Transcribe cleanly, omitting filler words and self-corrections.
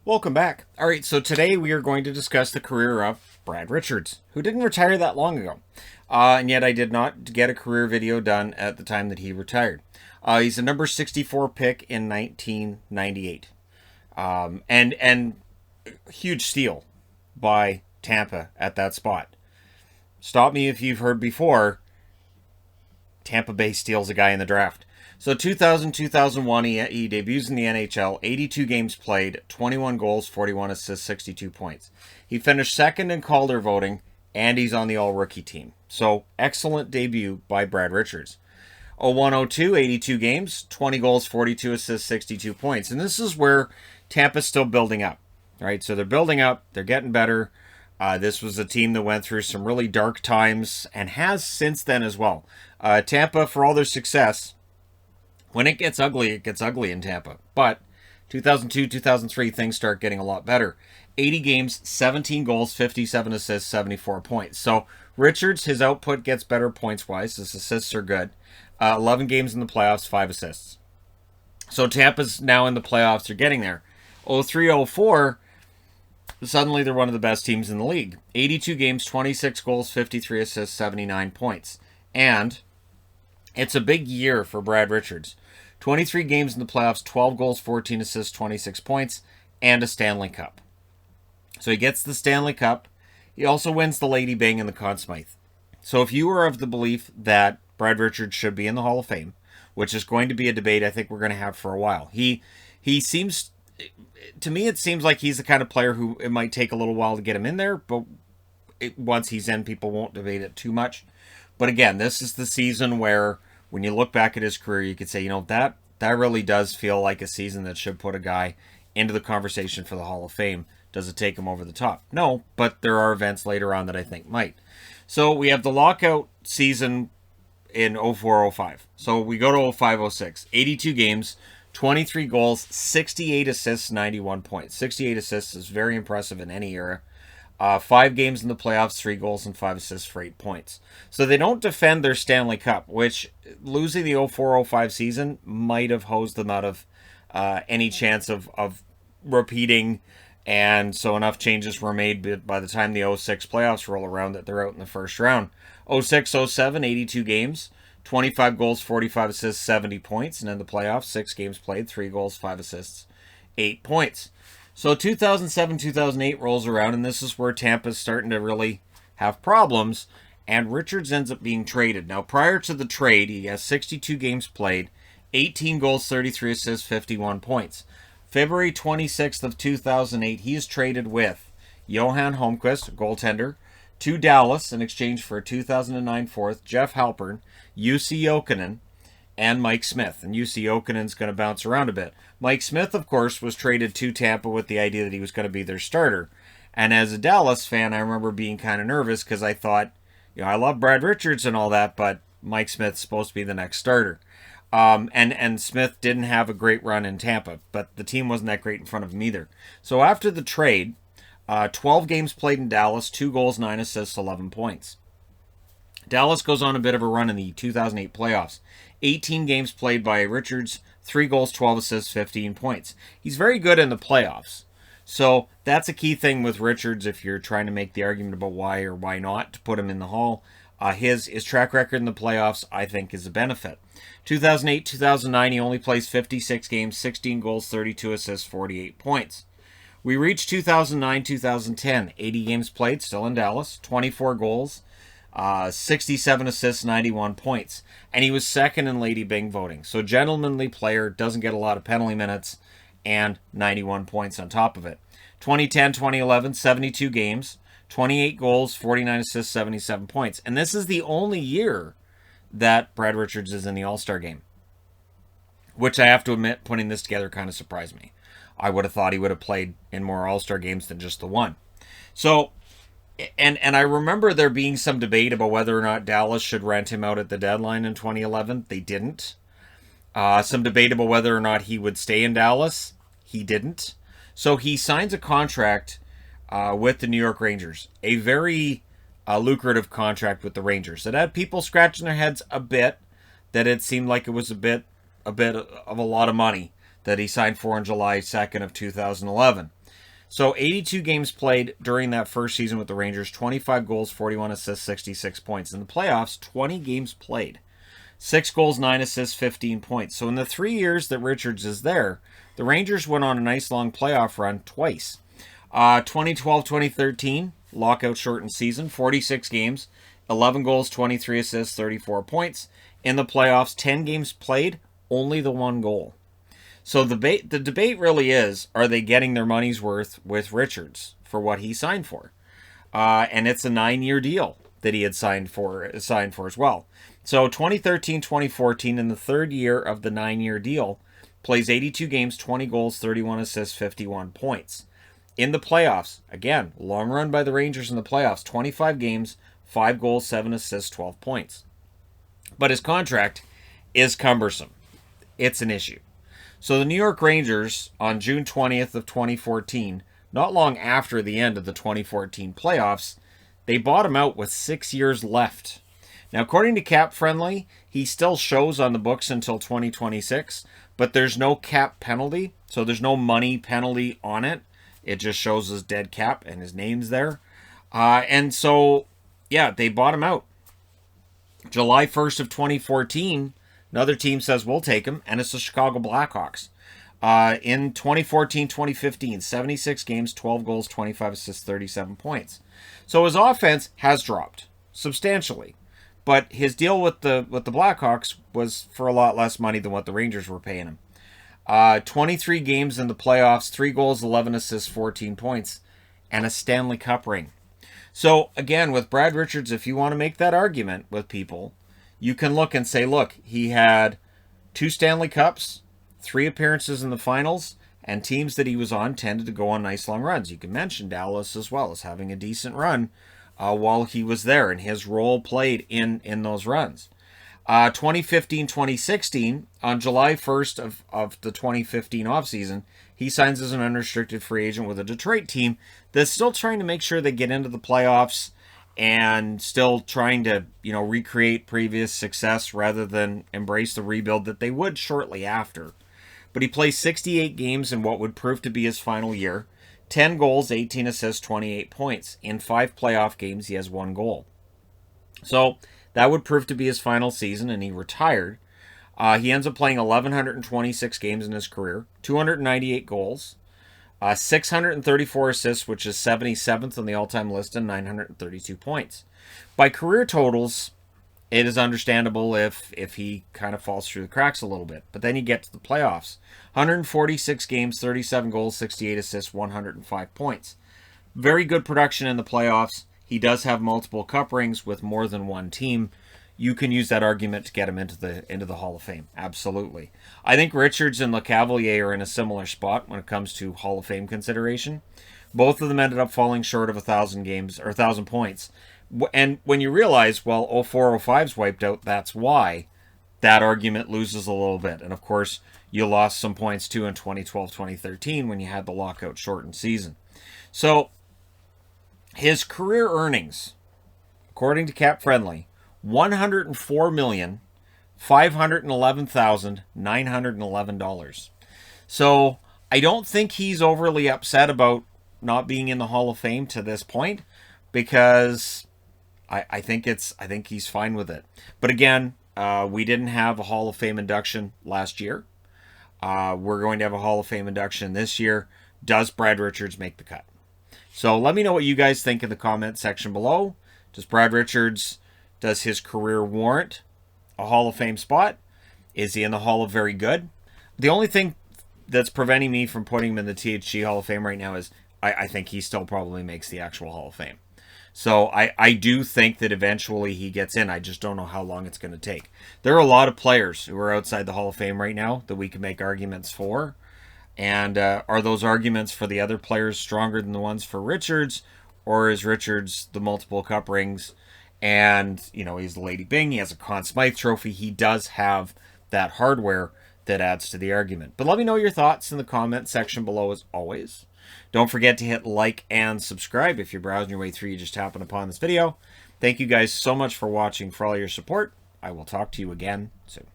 Welcome back. All right, so today we are going to discuss the career of Brad Richards, who didn't retire that long ago. And yet I did not get a career video done at the time that he retired. He's a number 64 pick in 1998. And huge steal by Tampa at that spot. Stop me if you've heard before, Tampa Bay steals a guy in the draft. So 2000-2001, he debuts in the NHL, 82 games played, 21 goals, 41 assists, 62 points. He finished second in Calder voting, and he's on the all-rookie team. So excellent debut by Brad Richards. 01-02, 82 games, 20 goals, 42 assists, 62 points. And this is where Tampa's still building up, right? So they're building up, they're getting better. This was a team that went through some really dark times and has since then as well. Tampa, for all their success, when it gets ugly in Tampa. But 2002, 2003, things start getting a lot better. 80 games, 17 goals, 57 assists, 74 points. So Richards, his output gets better points-wise. His assists are good. 11 games in the playoffs, 5 assists. So Tampa's now in the playoffs. They're getting there. 03-04, suddenly they're one of the best teams in the league. 82 games, 26 goals, 53 assists, 79 points. And it's a big year for Brad Richards. 23 games in the playoffs, 12 goals, 14 assists, 26 points, and a Stanley Cup. So he gets the Stanley Cup. He also wins the Lady Byng and the Conn Smythe. So if you are of the belief that Brad Richards should be in the Hall of Fame, which is going to be a debate I think we're going to have for a while, he seems, to me it seems like he's the kind of player who it might take a little while to get him in there, but once he's in, people won't debate it too much. But again, this is the season where when you look back at his career, you could say, that really does feel like a season that should put a guy into the conversation for the Hall of Fame. Does it take him over the top? No, but there are events later on that I think might. So we have the lockout season in 04-05. So we go to 05-06. 82 games, 23 goals, 68 assists, 91 points. 68 assists is very impressive in any era. 5 games in the playoffs, 3 goals and 5 assists for 8 points. So they don't defend their Stanley Cup, which losing the 04-05 season might have hosed them out of any chance of repeating. And so enough changes were made by the time the 06 playoffs roll around that they're out in the first round. 06-07, 82 games, 25 goals, 45 assists, 70 points. And in the playoffs, 6 games played, 3 goals, 5 assists, 8 points. So 2007-2008 rolls around, and this is where Tampa's starting to really have problems, and Richards ends up being traded. Now, prior to the trade, he has 62 games played, 18 goals, 33 assists, 51 points. February 26th of 2008, he is traded with Johan Holmqvist, goaltender, to Dallas in exchange for a 2009 fourth, Jeff Halpern, Jussi Jokinen, and Mike Smith. And Jussi Jokinen's going to bounce around a bit. Mike Smith, of course, was traded to Tampa with the idea that he was going to be their starter. And as a Dallas fan, I remember being kind of nervous because I thought, I love Brad Richards and all that, but Mike Smith's supposed to be the next starter. And Smith didn't have a great run in Tampa, but the team wasn't that great in front of him either. So after the trade, 12 games played in Dallas, 2 goals, 9 assists, 11 points. Dallas goes on a bit of a run in the 2008 playoffs. 18 games played by Richards, 3 goals, 12 assists, 15 points. He's very good in the playoffs. So that's a key thing with Richards if you're trying to make the argument about why or why not to put him in the Hall. His track record in the playoffs, I think, is a benefit. 2008-2009, he only plays 56 games, 16 goals, 32 assists, 48 points. We reach 2009-2010, 80 games played, still in Dallas, 24 goals, 67 assists, 91 points. And he was second in Lady Byng voting. So gentlemanly player, doesn't get a lot of penalty minutes, and 91 points on top of it. 2010-2011, 72 games, 28 goals, 49 assists, 77 points. And this is the only year that Brad Richards is in the All-Star game. Which I have to admit, putting this together kind of surprised me. I would have thought he would have played in more All-Star games than just the one. So, and I remember there being some debate about whether or not Dallas should rent him out at the deadline in 2011. They didn't. Some debate about whether or not he would stay in Dallas. He didn't. So he signs a contract with the New York Rangers. A very lucrative contract with the Rangers. It had people scratching their heads a bit that it seemed like it was a bit of a lot of money that he signed for on July 2nd of 2011. So 82 games played during that first season with the Rangers, 25 goals, 41 assists, 66 points. In the playoffs, 20 games played, 6 goals, 9 assists, 15 points. So in the 3 years that Richards is there, the Rangers went on a nice long playoff run twice. 2012-2013, lockout shortened season, 46 games, 11 goals, 23 assists, 34 points. In the playoffs, 10 games played, only the 1 goal. So the debate really is, are they getting their money's worth with Richards for what he signed for? And it's a 9-year deal that he had signed for as well. So 2013-2014, in the third year of the 9-year deal, plays 82 games, 20 goals, 31 assists, 51 points. In the playoffs, again, long run by the Rangers in the playoffs, 25 games, 5 goals, 7 assists, 12 points. But his contract is cumbersome. It's an issue. So the New York Rangers, on June 20th of 2014, not long after the end of the 2014 playoffs, they bought him out with 6 years left. Now, according to Cap Friendly, he still shows on the books until 2026, but there's no cap penalty, so there's no money penalty on it. It just shows his dead cap and his name's there. And so, yeah, they bought him out. July 1st of 2014, another team says, we'll take him, and it's the Chicago Blackhawks. In 2014-2015, 76 games, 12 goals, 25 assists, 37 points. So his offense has dropped substantially. But his deal with the Blackhawks was for a lot less money than what the Rangers were paying him. 23 games in the playoffs, 3 goals, 11 assists, 14 points, and a Stanley Cup ring. So, again, with Brad Richards, if you want to make that argument with people, you can look and say, look, he had 2 Stanley Cups, 3 appearances in the finals, and teams that he was on tended to go on nice long runs. You can mention Dallas as well as having a decent run while he was there, and his role played in those runs. 2015-2016, on July 1st of the 2015 offseason, he signs as an unrestricted free agent with a Detroit team that's still trying to make sure they get into the playoffs and still trying to, recreate previous success rather than embrace the rebuild that they would shortly after. But he plays 68 games in what would prove to be his final year, 10 goals, 18 assists, 28 points. In 5 playoff games, he has 1 goal. So that would prove to be his final season, and he retired. He ends up playing 1,126 games in his career, 298 goals, 634 assists, which is 77th on the all-time list, and 932 points. By career totals, it is understandable if he kind of falls through the cracks a little bit. But then you get to the playoffs. 146 games, 37 goals, 68 assists, 105 points. Very good production in the playoffs. He does have multiple cup rings with more than one team. You can use that argument to get him into the Hall of Fame. Absolutely. I think Richards and LeCavalier are in a similar spot when it comes to Hall of Fame consideration. Both of them ended up falling short of 1,000 games or 1,000 points. And when you realize, well, 04-05's wiped out, that's why that argument loses a little bit. And of course, you lost some points too in 2012-2013 when you had the lockout shortened season. So his career earnings, according to Cap Friendly, $104,511,911. So I don't think he's overly upset about not being in the Hall of Fame to this point, because I think he's fine with it. But again, we didn't have a Hall of Fame induction last year. We're going to have a Hall of Fame induction this year. Does Brad Richards make the cut? So let me know what you guys think in the comment section below. Does his career warrant a Hall of Fame spot? Is he in the Hall of Very Good? The only thing that's preventing me from putting him in the THG Hall of Fame right now is I think he still probably makes the actual Hall of Fame. So I do think that eventually he gets in. I just don't know how long it's going to take. There are a lot of players who are outside the Hall of Fame right now that we can make arguments for. And are those arguments for the other players stronger than the ones for Richards? Or is Richards the multiple cup rings? And, he's the Lady Byng. He has a Conn Smythe trophy. He does have that hardware that adds to the argument. But let me know your thoughts in the comment section below as always. Don't forget to hit like and subscribe if you're browsing your way through. You just happened upon this video. Thank you guys so much for watching, for all your support. I will talk to you again soon.